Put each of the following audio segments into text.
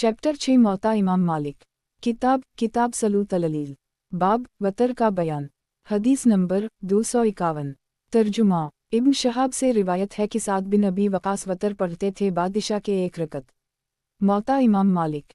Chapter 6 मौता इमाम मालिक। किताब सलूत अल-अलील। बाब वतर का बयान। हदीस नंबर 251। तर्जुमा। इब्न शहाब से रिवायत है कि साद बिन अबी वक़ास वतर पढ़ते थे बाद इशा के एक रकत। मौता इमाम मालिक।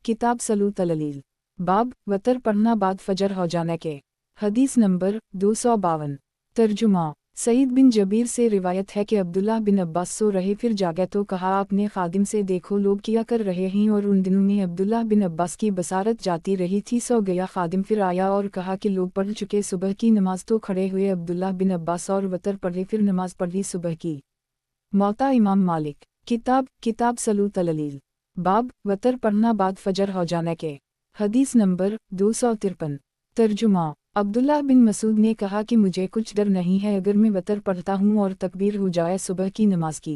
किताब सलूत अल-अलील। बाब वतर पढ़ना बाद फजर हो जाने के। हदीस नंबर 252। तर्जुमा। सईद बिन जबीर से रिवायत है कि अब्दुल्लाह बिन अब्बास सो रहे फिर जागे तो कहा अपने खादिम से देखो लोग किया कर रहे हैं, और उन दिनों में अब्दुल्लाह बिन अब्बास की बसारत जाती रही थी। सो गया खादिम फिर आया और कहा कि लोग पढ़ चुके सुबह की नमाज। तो खड़े हुए अब्दुल्लाह बिन अब्बास और वतर पढ़े फिर नमाज पढ़ी सुबह की। मौता इमाम मालिक। किताब सलूत अल-अलील। बाब वतर पढ़ना बाद फजर हो जाने के। हदीस नंबर 253। तर्जुमा। अब्दुल्लाह बिन मसूद ने कहा कि मुझे कुछ डर नहीं है अगर मैं वतर पढ़ता हूँ और तकबीर हो जाए सुबह की नमाज की।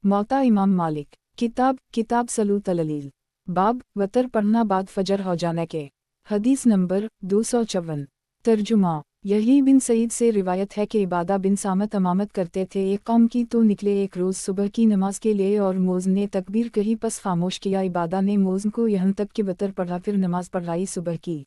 मौता इमाम मालिक। किताब सलूत अल-अलील। बाब वतर पढ़ना बाद फजर हो जाने के। हदीस नंबर 254। तर्जुमा। यही बिन सईद से रिवायत है कि इबादा बिन सामत अमामत करते थे एक कौम की, तो निकले एक रोज़ सुबह की नमाज के लिए और मोज़ ने तकबीर कही पस खामोश किया इबादा ने मोज़ को यहाँ तक कि वतर पढ़ा फिर नमाज पढ़ाई सुबह की।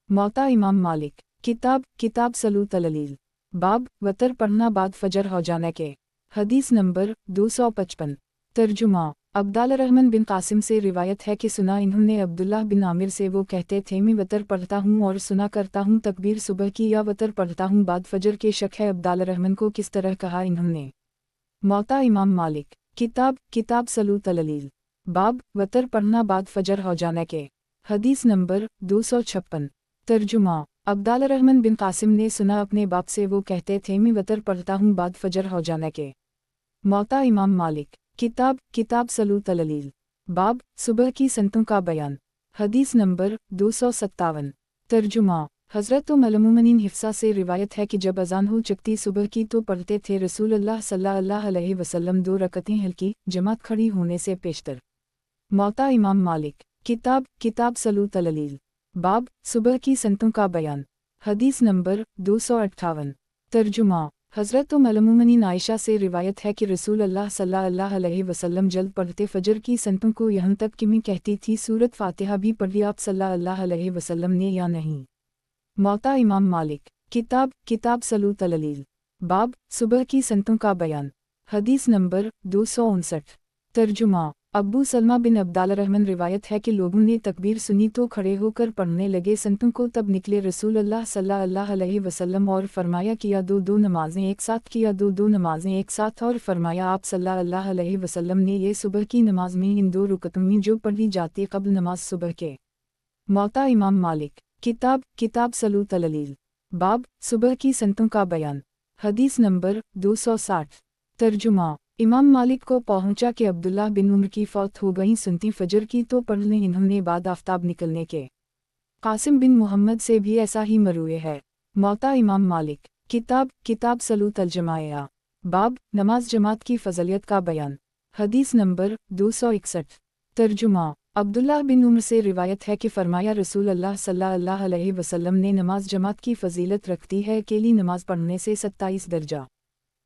मौता इमाम मालिक। किताब सलूत अल-अलील। बाब वतर पढ़ना बाद फजर हो जाने के। हदीस नंबर 255। तर्जुमा। अब्दाल रहमान बिन कासिम से रिवायत है कि सुना इन्होंने अब्दुल्लाह बिन आमिर से वो कहते थे मैं वतर पढ़ता हूँ और सुना करता हूँ तकबीर सुबह की या वतर पढ़ता हूँ बाद फजर के। शक है अब्दाल रहमान को किस तरह कहा इन्होंने। मौता इमाम मालिक। किताब सलूत अल-अलील। बाब वतर पढ़ना बाद फजर हो जाने के। हदीस नंबर 256। तर्जुमा। अब्दाल रहमान बिन कासिम ने सुना अपने बाप से वो कहते थे मैं वतर पढ़ता हूँ बाद फजर हो जाने के। मौता इमाम मालिक। किताब सलूत अल-अलील। बाब सुबह की संतों का बयान। हदीस नंबर 257। तर्जुमा। हज़रत उम्मुल-मोमिनीन हिफ्सा से रिवायत है कि जब अज़ान हो चकती सुबह की तो पढ़ते थे रसूल अल्लाह सल्लल्लाहु अलैहि वसल्लम 2 रकतें हल्की जमात खड़ी होने से पेशतर। मौता इमाम मालिक। किताब सलूत अल-अलील। बाब सुबह की संतों का बयान। हदीस नंबर 258। तर्जुमा। हज़रत उम्मुल-मोमिनीन आयशा से रिवायत है कि रसूल अल्लाह सल्लल्लाहु अलैहि वसल्लम जल्द पढ़ते फजर की संतों को यहाँ तक कि मैं कहती थी सूरत फातिहा भी पढ़ी आप सल्लल्लाहु अलैहि वसल्लम ने या नहीं। मौता इमाम मालिक। किताब सलूत अल-अलील। बाब सुबह की संतों का बयान। हदीस नंबर 259। तर्जुमा। अब्बू सलमा बिन अब्दाल रहमान रिवायत है कि लोगों ने तकबीर सुनी तो खड़े होकर पढ़ने लगे संतों को। तब निकले रसूल अल्लाह सल्लल्लाहु अलैहि वसल्लम और फरमाया किया दो नमाजें एक साथ, किया दो नमाजें एक साथ, और फरमाया आप सल्लल्लाहु अलैहि वसल्लम ने ये सुबह की नमाज में इन 2 रुकतों में जो पढ़ी जाती कब्ल नमाज सुबह के। मौता इमाम मालिक। किताब सलूत अल-अलील। बाब सुबह की संतों का बयान। हदीस नंबर 260। तर्जुमा। इमाम मालिक को पहुंचा कि अब्दुल्लाह बिन उम्र की फौत हो गई सुनती फजर की तो पढ़ लें इन्होंने बाद आफ्ताब निकलने के। कासिम बिन मोहम्मद से भी ऐसा ही मरूए है। मौता इमाम मालिक। किताब सलूत अल-जमाया। बाब नमाज जमात की फजलियत का बयान। हदीस नंबर 261। तर्जुमा। अब्दुल्लाह बिन उम्र से रिवायत है कि फरमाया रसूल अल्लाह सल्लल्लाहु अलैहि वसल्लम ने नमाज जमात की फजीलत रखती है अकेली नमाज पढ़ने से 27 दर्जा।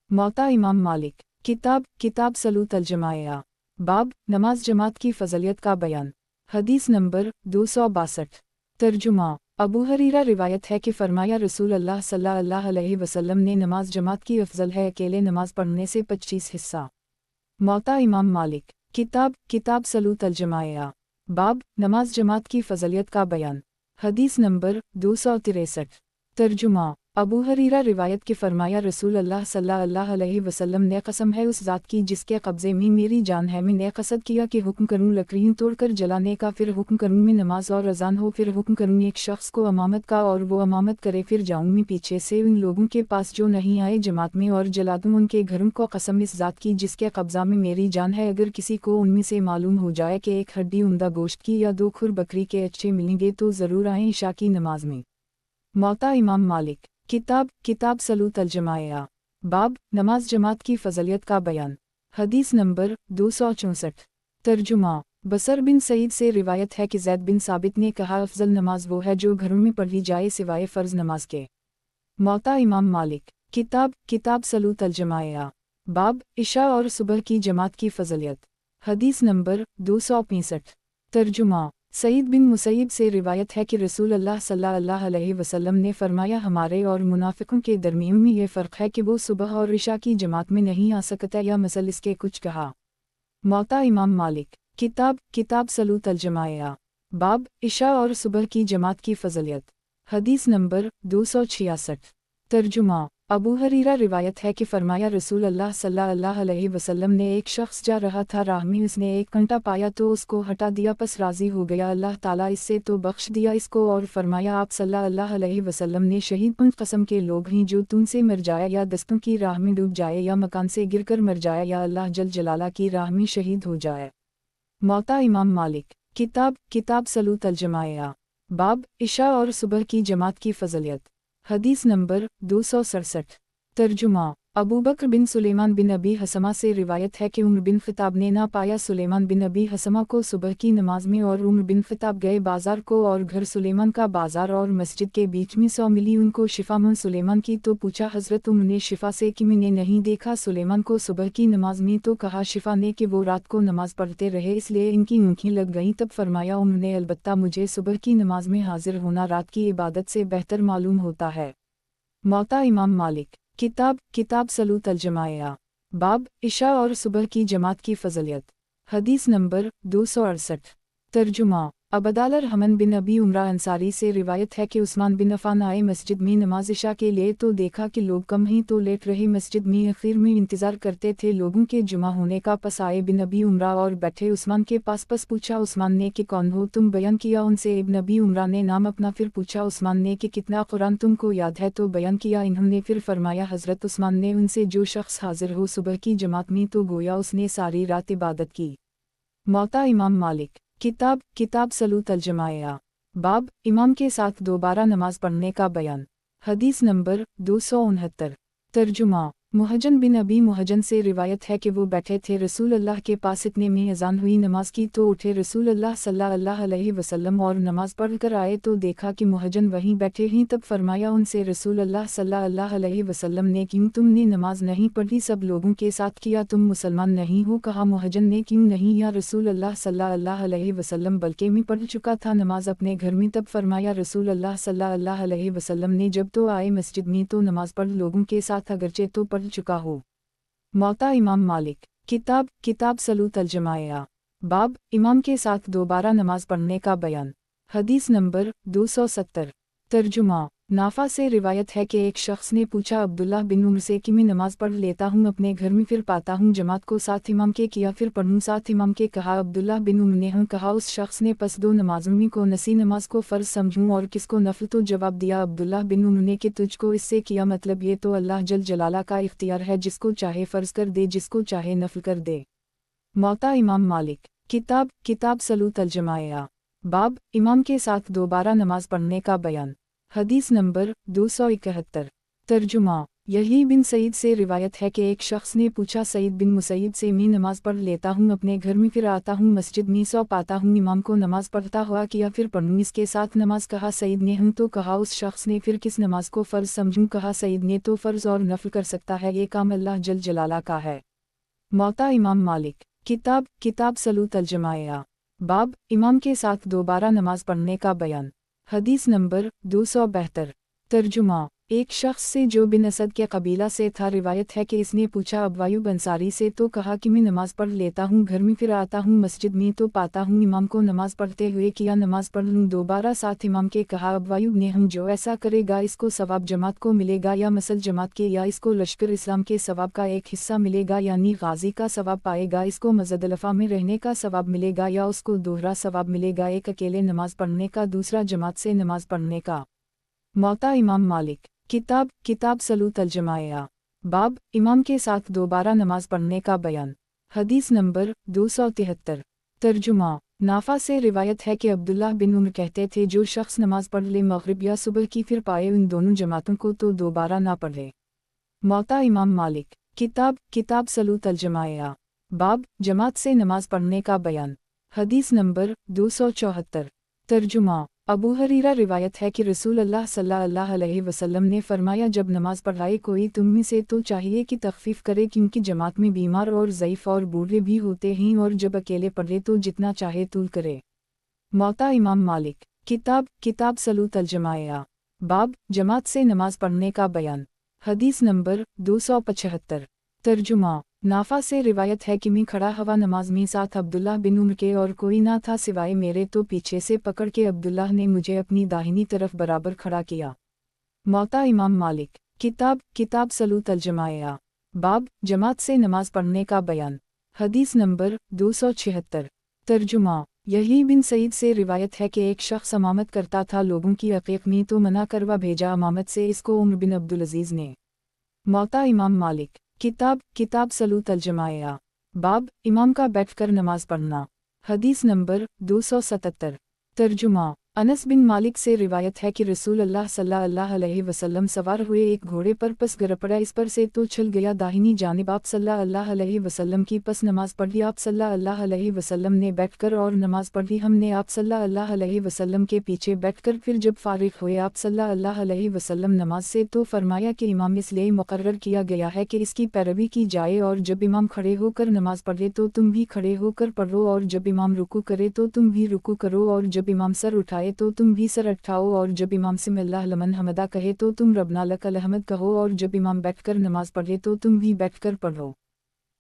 मौता इमाम मालिक। किताब सलूत अल-जमाया। बाब नमाज जमात की फजलियत का बयान। हदीस नंबर 262। तर्जुमा। अबू हरीरा रिवायत है कि फरमाया रसूल अल्लाह सल्लल्लाहु अलैहि वसल्लम ने नमाज जमात की अफजल है अकेले नमाज पढ़ने से 25 हिस्सा। मौता इमाम मालिक। किताब सलूत अल-जमाया। बाब नमाज जमात की फजलियत का बयान। हदीस नंबर 263। तर्जुमा। अबू हरीरा रिवायत के फरमाया रसूल अल्लाह सल्लल्लाहु अलैहि वसल्लम ने कसम है उस ज़ात की जिसके कब्ज़े में मेरी जान है मैंने कसद किया कि हुक्म करूँ लकड़ियों तोड़कर जलाने का, फिर हुक्म करूँ मैं नमाज और अज़ान हो, फिर हुक्म करूँ एक शख्स को अमामत का और वो अमामत करे, फिर जाऊँ मैं पीछे से उन लोगों के पास जो नहीं आए जमात में और जला दूँ उनके घरों को। कसम इस ज़ात की जिसके कब्ज़ा में मेरी जान है अगर किसी को उनमें से मालूम हो जाए कि एक हड्डी उम्दा गोश्त की या 2 खुर बकरी के अच्छे मिलेंगे तो ज़रूर आएँ इशा की नमाज में। मौता इमाम मालिक। किताब सलूत अल-जमाया। बाब नमाज जमात की फजलियत का बयान। हदीस नंबर 264। तर्जुमा। बसर बिन सईद से रिवायत है कि ज़ैद बिन साबित ने कहा अफजल नमाज वो है जो घरों में पढ़ी जाए सिवाय फ़र्ज़ नमाज के। मौता इमाम मालिक। किताब सलूत अल-जमाया। बाब इशा और सुबह की जमात की फजलियत। हदीस नंबर 265। तर्जुमा। सईद बिन मुसैयब से रिवायत है कि रसूल अल्लाह सल्लल्लाहु अलैहि वसल्लम ने फरमाया, हमारे और मुनाफिकों के दरमियान में ये फ़र्क है कि वो सुबह और इशा की जमात में नहीं आ सकता या मसल इसके कुछ कहा। मौता इमाम मालिक। किताब सलूत अल जमाया। बाब इशा और सुबह की जमात की फ़ज़लियत। हदीस नंबर 266। तर्जुमा। अबू हरीरा रिवायत है कि फरमाया, रसूल अल्लाह सल्लल्लाहु अलैहि वसल्लम ने एक शख्स जा रहा था, राह में उसने एक कांटा पाया तो उसको हटा दिया, पस राज़ी हो गया अल्लाह ताला इससे तो बख्श दिया इसको, और फरमाया, आप सल्लल्लाहु अलैहि वसल्लम ने शहीद उन कस्म के लोग हैं जो तुमसे मर जाए या दस्तों की राह में डूब जाए या मकान से गिरकर मर जाए या अल्लाह जल जलाला की राह में शहीद हो जाए। मौता इमाम मालिक। किताब सलूत अल जमाया। बाब इशा और सुबह की जमात की फ़ज़लियत। हदीस नंबर 267। तर्जुमा। अबू बकर बिन सुलेमान बिन अबी हसमा से रिवायत है कि उमर बिन ख़िताब ने ना पाया सुलेमान बिन अबी हसमा को सुबह की नमाज में, और उमर बिन ख़िताब गए बाज़ार को और घर सुलेमान का बाज़ार और मस्जिद के बीच में सौ मिली उनको शिफा में सुलेमान की, तो पूछा हज़रत उमर ने शिफा से कि मैंने नहीं देखा सुलेमान को सुबह की नमाज में, तो कहा शिफा ने कि वो रात को नमाज पढ़ते रहे इसलिए इनकी आँखें लग गईं। तब फरमाया उमर ने, अलबत्ता मुझे सुबह की नमाज में हाजिर होना रात की इबादत से बेहतर मालूम होता है। मौता इमाम मालिक। किताब सलूत अल जमाया। बाब इशा और सुबह की जमात की फ़ज़लियत। हदीस नंबर 268। तर्जुमा। अबदालर हमन बिन अबी उमरा अंसारी से रिवायत है कि उस्मान बिन अफ़ान आए मस्जिद में नमाज इशा के लिए, तो देखा कि लोग कम ही तो लेट रहे मस्जिद में, आखिर में इंतज़ार करते थे लोगों के जुमा होने का। पस आए बिन अबी उमरा और बैठे उस्मान के पास, पस पूछा उस्मान ने कि कौन हो तुम, बयान किया उनसे इब्न अबी उमरा ने नाम अपना, फिर पूछा उस्मान ने कि कितना कुरान तुमको याद है, तो बयान किया इन्होंने, फिर फरमाया हज़रत उस्मान ने उनसे, जो शख्स हाजिर हो सुबह की जमात में तो गोया उसने सारी रात इबादत की। मौता इमाम मालिक। किताब सलूत अल जमाया। बाब इमाम के साथ दोबारा नमाज पढ़ने का बयान। हदीस नंबर 269। तर्जुमा। मुहजन बिन अबी मुहजन से रिवायत है कि वो बैठे थे रसूल अल्लाह के पास, इतने में अज़ान हुई नमाज की, तो उठे रसूल अल्लाह सल्लल्लाहु अलैहि वसल्लम और नमाज पढ़ कर आए, तो देखा कि मुहजन वहीं बैठे हैं। तब फरमाया उनसे रसूल अल्लाह सल्लल्लाहु अलैहि वसल्लम ने, क्यों तुमने नमाज नहीं पढ़ी, सब लोगों के साथ किया, तुम मुसलमान नहीं हो? कहा मुहजन ने, क्यों नहीं या रसूल अल्लाह सल्लल्लाहु अलैहि वसल्लम, बल्कि मैं पढ़ चुका था नमाज अपने घर में। तब फरमाया रसूल अल्लाह सल्लल्लाहु अलैहि वसल्लम ने, जब तो आए मस्जिद में तो नमाज पढ़ लोगों के साथ, अगरचे तो पढ़ चुका हो। मौता इमाम मालिक। किताब सलूत अल जमाया। बाब इमाम के साथ दोबारा नमाज पढ़ने का बयान। हदीस नंबर 270। तर्जुमा। नाफा से रिवायत है कि एक शख्स ने पूछा अब्दुल्लाह बिन उमर से कि मैं नमाज पढ़ लेता हूँ अपने घर में, फिर पाता हूँ जमात को साथ इमाम के किया, फिर पढ़ूँ साथ इमाम के? कहा अब्दुल्लाह बिन उमर ने हूँ। कहा उस शख्स ने, पस दो नमाजों में को नसी नमाज को फ़र्ज समझूँ और किसको नफल? तो जवाब दिया अब्दुल्लाह बिन उमर ने कि तुझको इससे किया मतलब ये तो अल्लाह जल जलाला का इख्तियार है, जिसको चाहे फ़र्ज कर दे, जिसको चाहे नफल कर दे। मौता इमाम मालिक। किताब सलूत अल जमाया। बाब इमाम के साथ दोबारा नमाज पढ़ने का बयान। हदीस नंबर 271। तर्जुमा। यही बिन सईद से रिवायत है कि एक शख्स ने पूछा सईद बिन मुसैयब से, मैं नमाज पढ़ लेता हूँ अपने घर में, फिर आता हूँ मस्जिद में, सौ पाता हूँ इमाम को नमाज पढ़ता हुआ किया, फिर पढ़ूँ इसके साथ नमाज? कहा सईद ने हूँ। तो कहा उस शख्स ने, फिर किस नमाज को फ़र्ज समझूँ? कहा सईद ने, तो फ़र्ज और नफल कर सकता है, ये काम अल्लाह जल जलाला का है। मौता इमाम मालिक। किताब सलूत अल जमाया। बाब इमाम के साथ दोबारा नमाज पढ़ने का बयान। हदीस नंबर 272। तर्जुमा। एक शख्स से जो बिन असद के कबीला से था, रिवायत है कि इसने पूछा अबवायूब अंसारी से, तो कहा कि मैं नमाज पढ़ लेता हूँ घर में, फिर आता हूँ मस्जिद में, तो पाता हूँ इमाम को नमाज पढ़ते हुए किया, नमाज पढ़ लूँ दोबारा साथ इमाम के? कहा अबवायूब ने, हम जो ऐसा करेगा इसको सवाब जमात को मिलेगा, या मसल जमात के, या इसको लश्कर इस्लाम के सवाब का एक हिस्सा मिलेगा, यानी गाजी का सवाब पाएगा, इसको मज़दलफ़ा में रहने का सवाब मिलेगा, या उसको दोहरा सवाब मिलेगा, एक अकेले नमाज पढ़ने का, दूसरा जमात से नमाज पढ़ने का। मौता इमाम मालिक। किताब सलूत अल जमाया। बाब इमाम के साथ दोबारा नमाज पढ़ने का बयान। हदीस नंबर 273। तर्जुमा। नाफा से रिवायत है कि अब्दुल्लाह बिन उमर कहते थे, जो शख्स नमाज पढ़ ले मगरिब या सुबह की, फिर पाए उन दोनों जमातों को, तो दोबारा ना पढ़े। मौता इमाम मालिक। किताब सलूत अल जमाया। बाब जमात से नमाज पढ़ने का बयान। हदीस नंबर 274। तर्जुमा। अबू हरीरा रिवायत है कि रसूल अल्लाह सल्लल्लाहु अलैहि वसल्लम ने फरमाया, जब नमाज पढ़ाए कोई तुम में से तो चाहिए कि तखफीफ करे, क्योंकि जमात में बीमार और ज़ईफ़ और बूढ़े भी होते हैं, और जब अकेले पढ़े तो जितना चाहे तूल करे। मौता इमाम मालिक। किताब सलूत अल-जमाया। बाब जमात से नमाज पढ़ने का बयान। हदीस नंबर 275। तर्जुमा। नाफा से रिवायत है कि मैं खड़ा हवा नमाज में साथ अब्दुल्लाह बिन उम्र के और कोई ना था सिवाय मेरे, तो पीछे से पकड़ के अब्दुल्लाह ने मुझे अपनी दाहिनी तरफ बराबर खड़ा किया। मौता इमाम मालिक। किताब सलूत अल-जमाया। बाब जमात से नमाज पढ़ने का बयान। हदीस नंबर 276। तर्जुमा। यही बिन सईद से रिवायत है कि एक शख्स अमामत करता था लोगों की अकीक में, तो मना करवा भेजा अमामत से इसको उमर बिन अब्दुल अजीज ने। मौता इमाम मालिक। किताब सलूत अल-जमाया। बाब इमाम का बैठकर नमाज पढ़ना। हदीस नंबर 277। तर्जुमा। अनस बिन मालिक से रिवायत है कि रसूल अल्लाह सल्लल्लाहु अलैहि वसल्लम सवार हुए एक घोड़े पर, पस गिर पड़ा इस पर से तो चल गया दाहिनी जानिब। आप सल्लल्लाहु अलैहि वसल्लम की पस नमाज पढ़ी। आप सल्लल्लाहु अलैहि वसल्लम ने बैठकर और नमाज पढ़ी। हमने आप सल्लल्लाहु अलैहि वसल्लम के पीछे बैठकर, फिर जब फारिग हुए आप सल्लल्लाहु अलैहि वसल्लम नमाज से, तो फरमाया कि इमाम इसलिए मुकर्रर किया गया है कि इसकी पैरवी की जाए, और जब इमाम खड़े होकर नमाज पढ़े तो तुम भी खड़े होकर पढ़ो, और जब इमाम रुकू करे तो तुम भी रुकू करो, और जब इमाम सर उठाए तो तुम भी सर उठाओ, और जब इमाम सिमिल्लाह लमन हमदा कहे तो तुम रब्ना लकल हम्द कहो, और जब इमाम बैठकर नमाज पढ़े तो तुम भी बैठकर पढ़ो।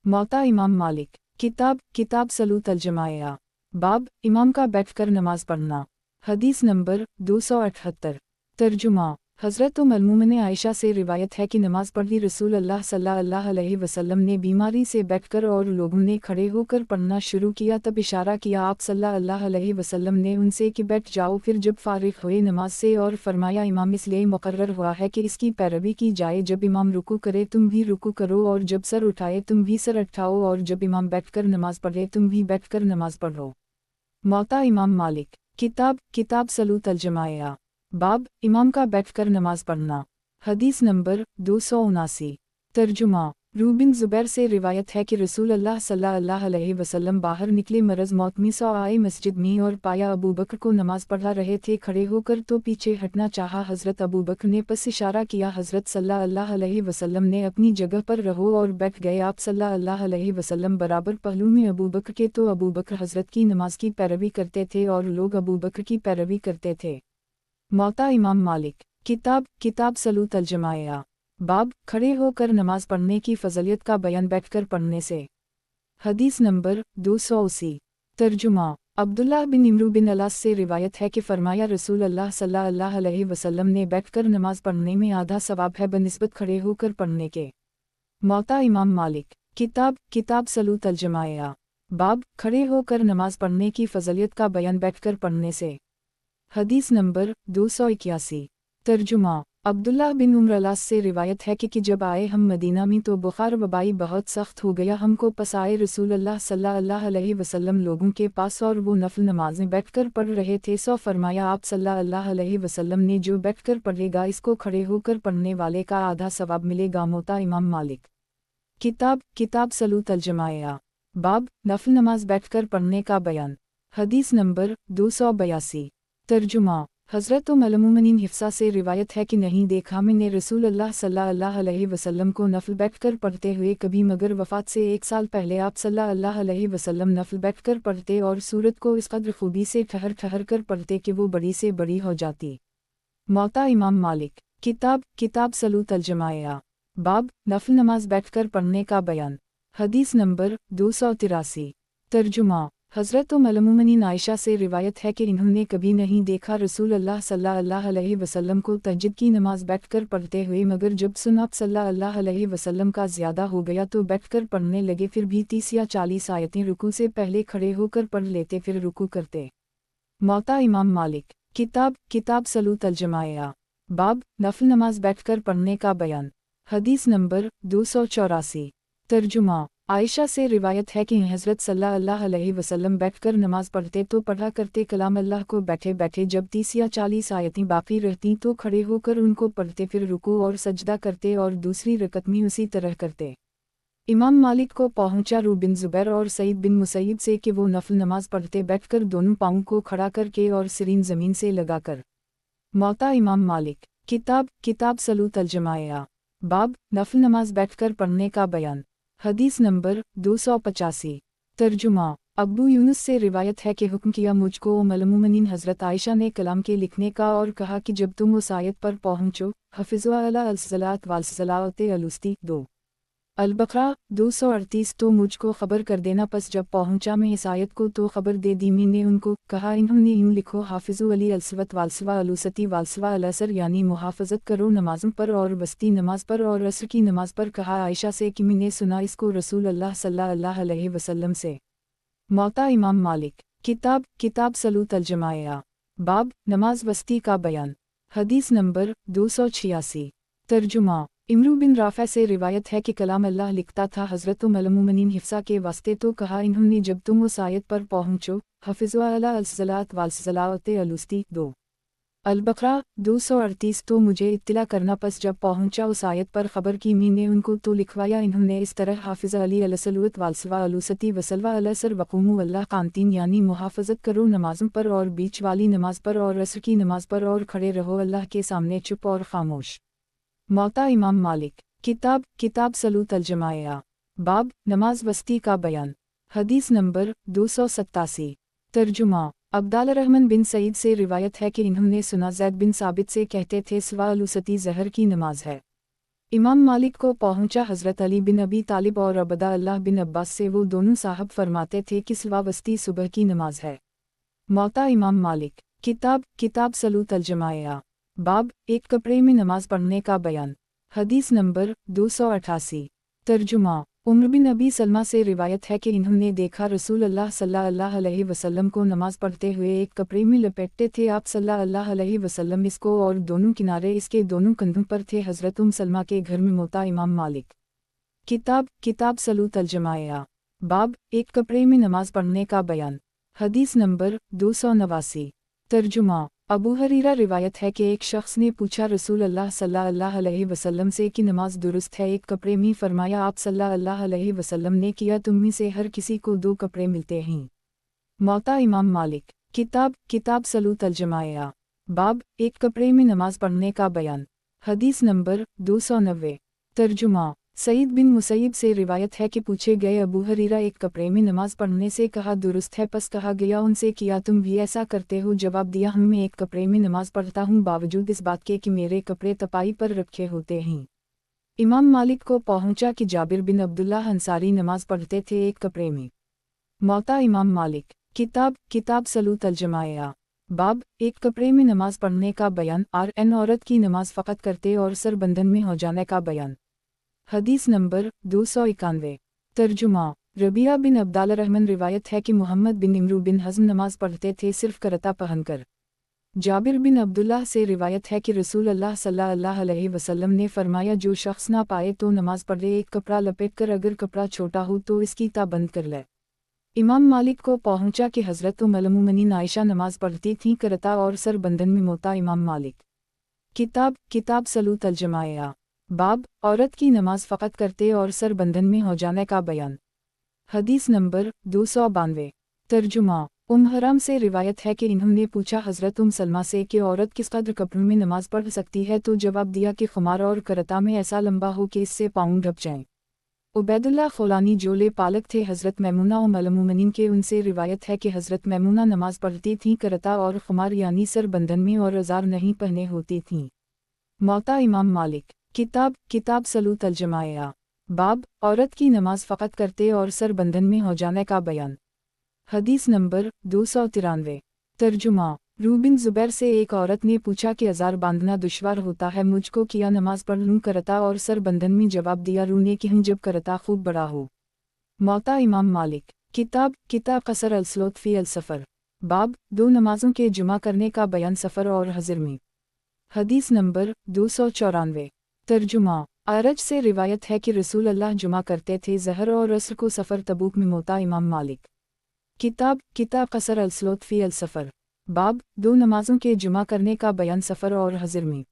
मौता इमाम मालिक। किताब सलूत अल-जमाया। बाब इमाम का बैठकर नमाज पढ़ना। हदीस नंबर 278। तर्जुमा। हज़रत उम्मुल आयशा से रिवायत है कि नमाज पढ़ी रसूल अल्लाह सल्लल्लाहु अलैहि वसल्लम ने बीमारी से बैठकर, और लोगों ने खड़े होकर पढ़ना शुरू किया, तब इशारा किया आप सल्लल्लाहु अलैहि वसल्लम ने उनसे कि बैठ जाओ, फिर जब फारिग हुए नमाज से, और फरमाया इमाम इसलिए मुकर्रर हुआ है कि इसकी पैरवी की जाए, जब इमाम रुकू करे तुम भी रुकू करो, और जब सर उठाए तुम भी सर उठाओ, और जब इमाम बैठकर नमाज पढ़े तुम भी बैठकर नमाज पढ़ो। मौता इमाम मालिक। किताब सलूत अल-जमाया। बाब इमाम का बैठकर नमाज पढ़ना। हदीस नंबर 279। तर्जुमा। रूबिन ज़ुबैर से रिवायत है कि रसूल अल्लाह सल्लल्लाहु अलैहि वसल्लम बाहर निकले मरज़ मौत में सौ आए मस्जिद में, और पाया अबू बकर को नमाज पढ़ा रहे थे खड़े होकर, तो पीछे हटना चाहा। हज़रत अबू बकर ने पस इशारा किया। हज़रत सल्लल्लाहु अलैहि वसल्लम ने अपनी जगह पर रहो और बैठ गए। आप सल्लल्लाहु अलैहि वसल्लम बराबर पहलू में अबू बकर के, तो अबू बकर हज़रत की नमाज की पैरवी करते थे और लोग अबू बकर की पैरवी करते थे। मौता इमाम मालिक। किताब सलूत अल-जमाया। बाब खड़े होकर नमाज पढ़ने की फ़ज़लियत का बयान बैठकर पढ़ने से। हदीस नंबर 280। तर्जुमा। अब्दुल्लाह बिन इमरू बिन अलास से रिवायत है कि फरमाया रसूल अल्लाह सल्लल्लाहु अलैहि वसल्लम ने बैठकर नमाज पढ़ने में आधा सवाब है बनिस्बत खड़े होकर पढ़ने के। मौता इमाम मालिक। किताब सलूत अल-जमाया। बाब खड़े होकर नमाज पढ़ने की फ़ज़लियत का बयान बैठकर पढ़ने से। हदीस नंबर 281। तर्जुमा। अब्दुल्लाह बिन उम्र अलास से रिवायत है कि जब आए हम मदीना में, तो बुखार वबाई बहुत सख्त हो गया। हमको पसाए रसूल अल्लाह सल्लल्लाहु अलैहि वसल्लम लोगों के पास, और वो नफल नमाजें बैठकर पढ़ रहे थे। सो फरमाया आप सल्लल्लाहु अलैहि वसल्लम ने जो बैठकर पढ़ेगा इसको खड़े होकर पढ़ने वाले का आधा सवाब मिलेगा। मौता इमाम मालिक। किताब सलूत अल-जमाया। बाब नफल नमाज बैठकर पढ़ने का बयान। हदीस नंबर 282। तर्जुमा। हज़रत उम्मुल हिफ्सा से रिवायत है कि नहीं देखा मैंने रसूल अल्लाह सल्लल्लाहु अलैहि वसल्लम को नफल बैठकर पढ़ते हुए कभी, मगर वफ़ात से 1 साल पहले आप सल्लल्लाहु अलैहि वसल्लम नफल बैठकर पढ़ते, और सूरत को इस कदर खूबी से ठहर कर पढ़ते कि वो बड़ी से बड़ी हो जाती। मौता इमाम मालिक। किताब सलूत अल-जमाया। बाब नफल नमाज बैठकर पढ़ने का बयान। हदीस नंबर 283। तर्जुमा। हज़रत उम्मुल आयशा से रिवायत है कि इन्होंने कभी नहीं देखा रसूल अल्लाह सल्लल्लाहु अलैहि वसल्लम को तहज्जुद की नमाज बैठकर पढ़ते हुए, मगर जब सुना सल्लल्लाहु अलैहि वसल्लम का ज़्यादा हो गया तो बैठकर पढ़ने लगे। फिर भी 30 या 40 आयतें रुकू से पहले खड़े होकर पढ़ लेते, फिर रुकू करते। मौता इमाम मालिक। किताब सलूत अल-जमाया। बाब नफल नमाज बैठकर पढ़ने का बयान। हदीस नंबर 284। तर्जुमा। आयशा से रिवायत है कि हज़रत सल्लल्लाहु अलैहि वसल्लम बैठकर नमाज पढ़ते तो पढ़ा करते कलाम अल्लाह को बैठे बैठे, जब 30 या 40 आयतें बाकी रहती तो खड़े होकर उनको पढ़ते, फिर रुकू और सजदा करते, और दूसरी रकत में उसी तरह करते। इमाम मालिक को पहुंचा बिन ज़ुबैर और सईद बिन मुसैयब से कि वो नफल नमाज पढ़ते बैठकर दोनों पाँव को खड़ा करके और सिरीन ज़मीन से लगाकर। मौता इमाम मालिक। किताब सलूत अल-जमाया। बाब नफल नमाज बैठकर पढ़ने का बयान। हदीस नंबर 285। तर्जुमा। अब्बू यूनुस से रिवायत है कि हुक्म किया मुझको उम्मुल-मोमिनीन हज़रत आयशा ने कलाम के लिखने का और कहा कि जब तुम उस आयत पर पहुँचो हफ़िज़ु अला अलसलात वालसलात अलुस्ती 2 अल-बक़रा 238 तो मुझको ख़बर कर देना। पस जब पहुँचा मैं इस आयत को तो ख़बर दे दी। मैंने उनको कहा इन्होंने यूँ लिखो हाफ़िज़ु अली अलसवत वालसवा अलुसती वालसवा अलअसर यानी मुहाफ़ज़त करो नमाज़ों पर और वस्ती नमाज़ पर और असर की नमाज़ पर। कहा आयशा से कि मैंने सुना इसको रसूल अल्लाह सल्लल्लाहु अलैहि वसल्लम से। मौता इमाम मालिक किताब सलूत अल-जमाया बाब नमाज वस्ती का बयान। हदीस नंबर 286। तर्जुमा इमरू बिन राफ़ा से रिवायत है कि कलाम अल्लाह लिखता था हज़रत उम्मुल-मोमिनीन हिफ्सा के वास्ते तो कहा इन्होंने जब तुम उस आयत पर पहुँचो हफ़िज़ु अला अलसलात वालसलात अलुस्ती 2 अल-बक़रा 238 तो मुझे इत्तिला करना। पस जब पहुँचा उस आयत पर ख़बर की मैंने उनको तो लिखवाया इन्होंने इस तरह हाफ़िज़ अली अलसलूत वालसवा अलुसती वसलवा अलअसर वक़ूमु अल्लाह कांतीन यानी मुहाफ़ज़त करो नमाज़ों पर और बीच वाली नमाज पर और असर की नमाज पर और खड़े रहो अल्लाह के सामने चुप और ख़ामोश। मौता इमाम मालिक किताब सलूत अल-जमाया बाब नमाज वस्ती का बयान। हदीस नंबर 287। तर्जुमा अब्दाल रहमान बिन सईद से रिवायत है कि इन्होंने सुना ज़ैद बिन साबित से कहते थे सवा अलुसती ज़हर की नमाज है। इमाम मालिक को पहुँचा हज़रत अली बिन अबी तालिब और अबदा अल्लाह बिन अब्बास से वो दोनों साहब फरमाते थे कि सवा वस्ती सुबह की नमाज है। मौता इमाम मालिक किताब सलूत अल-जमाया बाब एक कपड़े में नमाज पढ़ने का बयान। हदीस नंबर 288। तर्जुमा उम्र बिन अबी सलमा से रिवायत है कि इन्होंने देखा रसूल अल्लाह सल्लल्लाहु अलैहि वसल्लम को नमाज पढ़ते हुए एक कपड़े में लपेटते थे। आप सल्लल्लाहु अलैहि वसल्लम इसको और दोनों किनारे इसके दोनों कंधों पर थे। हज़रत सलमा के घर में मौता इमाम मालिक किताब सलूत अल-जमाया बाब एक कपड़े में नमाज पढ़ने का बयान। हदीस नंबर 289। तर्जुमा अबू हरीरा रिवायत है कि एक शख्स ने पूछा रसूल अल्लाह सल्लल्लाहु अलैहि वसल्लम से कि नमाज दुरुस्त है एक कपड़े में? फरमाया आप सल्लल्लाहु अलैहि वसल्लम ने किया तुम में से हर किसी को 2 कपड़े मिलते हैं। मौता इमाम मालिक किताब सलूत अल-जमाया बाब एक कपड़े में नमाज पढ़ने का बयान। हदीस नंबर 290। तर्जुमा सईद बिन मुसैयब से रिवायत है कि पूछे गए अबू हरीरा एक कपड़े में नमाज पढ़ने से कहा दुरुस्त है। पस कहा गया उनसे किया तुम भी ऐसा करते हो? जवाब दिया मैं एक कपड़े में नमाज पढ़ता हूँ बावजूद इस बात के कि मेरे कपड़े तपाई पर रखे होते हैं। इमाम मालिक को पहुँचा कि जाबिर बिन अब्दुल्लाह अंसारी नमाज पढ़ते थे एक कपड़े में। मौता इमाम मालिक किताब सलूत अल-जमाया बाब एक कपड़े में नमाज पढ़ने का बयान। औरत की नमाज फ़कत करते और सर बंधन में हो जाने का बयान। हदीस नंबर 291। तर्जुमा रबिया बिन अब्दाल रहमान रिवायत है कि मोहम्मद बिन इमरू बिन हज़म नमाज पढ़ते थे सिर्फ करता पहनकर। जाबिर बिन अब्दुल्लाह से रिवायत है कि रसूल अल्लाह सल्लल्लाहु अलैहि वसल्लम ने फरमाया जो शख्स ना पाए तो नमाज पढ़े एक कपड़ा लपेटकर, अगर कपड़ा छोटा हो तो इसकी ता बंद कर ले। इमाम मालिक को पहुँचा कि हज़रत उम्मुल-मोमिनीन आयशा नमाज पढ़ती थीं करता और सर बंधन में। मौता इमाम मालिक किताब सलूत अल-जमाया बाब औरत की नमाज फ़कत करते और सर बंधन में हो जाने का बयान। हदीस नंबर 292। तर्जुमा हराम से रिवायत है कि इन्होंने पूछा हज़रत सलमा से कि औरत किस कदर कपड़ों में नमाज पढ़ सकती है? तो जवाब दिया कि खुमार और करता में ऐसा लंबा हो कि इससे पाँव ढक जाएं। उबैदुल्लाह खौलानी जोले पालक थे हज़रत मैमुना उम्मुल-मोमिनीन के, उनसे रिवायत है कि हज़रत मैमुना नमाज पढ़ती थीं करता और खुमार यानी सर बंधन में और अज़ार नहीं पहने होती थीं। मौता इमाम मालिक किताब सलूत अल-जमाया बाब औरत की नमाज फ़कत करते और सर बंधन में हो जाने का बयान। हदीस नंबर 293। तर्जुमा रूबिन ज़ुबैर से एक औरत ने पूछा कि अज़ार बांधना दुश्वार होता है, मुझको किया नमाज पढ़ लूँ करता और सर बंधन में? जवाब दिया रूने की हूँ जब करता खूब बड़ा हो। मौता इमाम मालिक किताब कसर अलसलोत फ़ी अल-सफ़र बाब 2 नमाज़ों के जुमा करने का बयान सफ़र और हज़र में। हदीस नंबर 294। तर्जुमा अरज से रिवायत है कि रसूल अल्लाह जुमा करते थे ज़हर और असर को सफ़र तबूक में। मौता इमाम मालिक किताब कसर अलसलोत फ़ी अल-सफ़र बाब 2 नमाज़ों के जुमा करने का बयान सफ़र और हज़र में।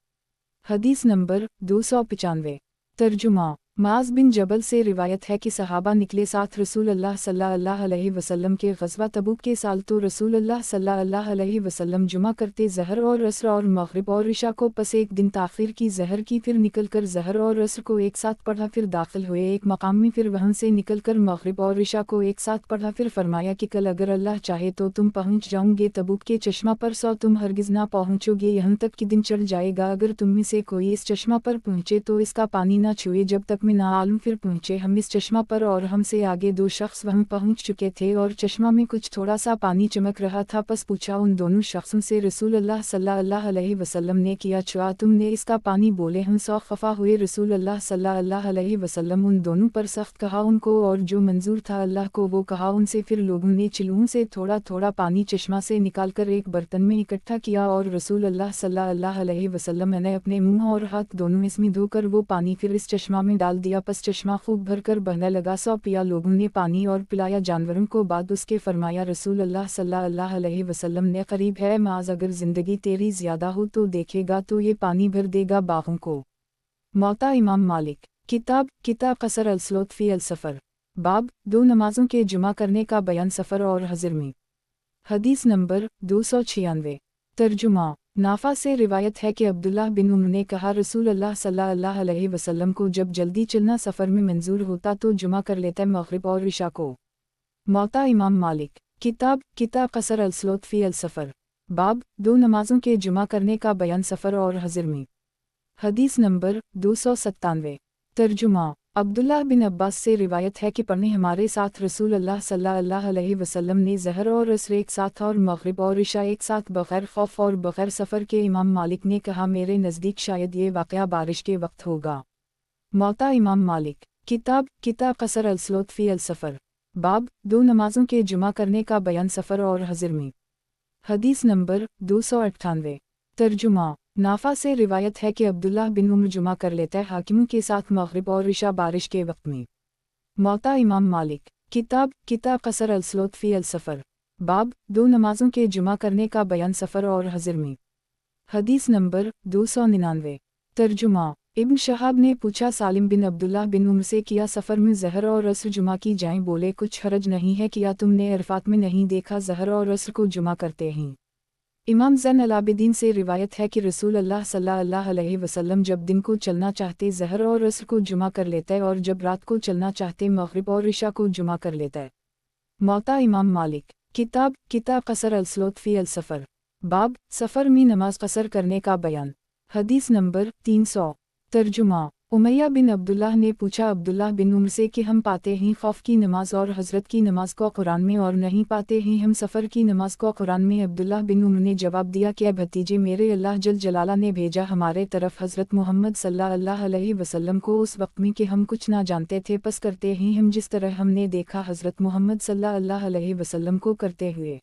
हदीस नंबर 295। तर्जुमा माज बिन जबल से रिवायत है कि सहाबा निकले साथ रसूल अल्लाह सल्लल्लाहु अलैहि वसल्लम के ग़ज़वा तबूक के साल तो रसूल अल्लाह सल्लल्लाहु अलैहि वसल्लम जुमा करते ज़हर और असर और मग़रिब और इशा को, पस एक दिन ताख़ीर की ज़हर की, फिर निकल कर ज़हर और असर को एक साथ पढ़ा, फिर दाखिल हुए एक मकाम में, फिर वहाँ से निकल कर मग़रिब और इशा को एक साथ पढ़ा, फिर फरमाया कि कल अगर अल्लाह चाहे तो तुम पहुँच जाओगे तबूक के चश्मा पर, सो तुम हरगिज़ ना पहुँचोगे यहाँ तक कि दिन चढ़ जाएगा। अगर तुम में से कोई इस चश्मा पर पहुँचे तो इसका पानी ना छुए जब तक मैं ना आलूं। फिर पहुँचे हम इस चश्मा पर और हमसे आगे दो शख्स वहाँ पहुँच चुके थे और चश्मा में कुछ थोड़ा सा पानी चमक रहा था। पस पूछा उन दोनों शख्सों से, रसूल अल्लाह सल्लल्लाहु अलैहि वसल्लम ने किया छुआ तुमने इसका पानी? बोले हम। सौ खफा हुए रसूल अल्लाह सल्लल्लाहु अलैहि वसल्लम उन दोनों पर सख्त कहा उनको और जो मंजूर था अल्लाह को वो कहा उनसे। फिर लोगों ने चिलुओं से थोड़ा थोड़ा पानी चश्मा से निकालकर एक बर्तन में इकट्ठा किया और रसूल अल्लाह सल्लल्लाहु अलैहि वसल्लम ने अपने मुंह और हाथ दोनों इसमें धोकर वो पानी फिर इस चश्मा में डाल दिया। पस चश्मा खूब भरकर बहने लगा। सौ पिया लोगों ने पानी और पिलाया जानवरों को। बाद उसके फरमाया रसूल अल्लाह सल्लल्लाहु अलैहि वसल्लम ने, करीब है माज अगर ज़िंदगी तेरी ज़्यादा हो तो देखेगा तो ये पानी भर देगा बागों को। मौता इमाम मालिक। किताब क़सर अल-सलात फ़ी अल-सफ़र। बाब, दो नमाज़ों के जुमा करने का बयान सफ़र और हज़र में। हदीस नंबर 296। तर्जुमा। नाफा से रिवायत है कि अब्दुल्लाह बिन उम्र ने कहा रसूल अल्लाह सल्लल्लाहु अलैहि वसल्लम को जब जल्दी चलना सफ़र में मंजूर होता तो जुमा कर लेता मग़रिब और इशा को। मौता इमाम मालिक। किताब क़सर अल-सलात फ़ी अल-सफ़र। बाब, दो नमाज़ों के जुमा करने का बयान सफ़र और हज़र में। हदीस नंबर 297। तर्जुमा। अब्दुल्लाह बिन अब्बास से रिवायत है कि पढ़ने हमारे साथ रसूल अल्लाह सल्लल्लाहु अलैहि वसल्लम ने ज़हर और असर एक साथ और मग़रिब और इशा एक साथ बग़ैर खौफ और बग़ैर सफ़र के। इमाम मालिक ने कहा मेरे नज़दीक शायद ये वाक़या बारिश के वक्त होगा। मौता इमाम मालिक। किताब क़सर अल-सलात फ़ी अल-सफ़र। बाब, दो नमाज़ों के जुमा करने का बयान सफ़र और हज़र में। हदीस नंबर 298। तर्जुमा। नाफा से रिवायत है कि अब्दुल्लाह बिन उम्र जुमा कर लेता है हाकिमों के साथ मग़रिब और इशा बारिश के वक्त में। मौता इमाम मालिक। किताब क़सर अल-सलात फ़ी अल-सफ़र। बाब, दो नमाज़ों के जुमा करने का बयान सफ़र और हज़र में। हदीस नंबर 299। तर्जुमा। इब्न शहाब ने पूछा सालिम बिन अब्दुल्लाह बिन उम्र से, किया सफ़र में ज़हर और असर जुमा की जाएं? बोले कुछ हरज नहीं है, किया तुमने अरफात में नहीं देखा ज़हर और असर को जुमा करते हैं? इमाम ज़ैनुल आबिदीन से रिवायत है कि रसूल अल्लाह सल्लल्लाहु अलैहि वसल्लम जब दिन को चलना चाहते ज़हर और असर को जुमा कर लेता है और जब रात को चलना चाहते मग़रिब और इशा को जुमा कर लेता है। मौता इमाम मालिक। किताब क़सर अल-सलात फ़ी अल-सफ़र। बाब, सफ़र में नमाज क़सर करने का बयान। हदीस नंबर 300। तर्जुमा। उमैया बिन अब्दुल्लाह ने पूछा अब्दुल्लाह बिन उम्र से कि हम पाते हैं खौफ की नमाज और हज़रत की नमाज को कुरान में और नहीं पाते हैं हम सफ़र की नमाज को कुरान में। अब्दुल्लाह बिन उम्र ने जवाब दिया कि भतीजे मेरे, अल्लाह जल जलाला ने भेजा हमारे तरफ हज़रत मोहम्मद सल्लल्लाहु अलैहि वसल्लम को उस वक्त में कि हम कुछ ना जानते थे, बस करते हैं हम जिस तरह हमने देखा हज़रत मोहम्मद सल्लल्लाहु अलैहि वसल्लम को करते हुए।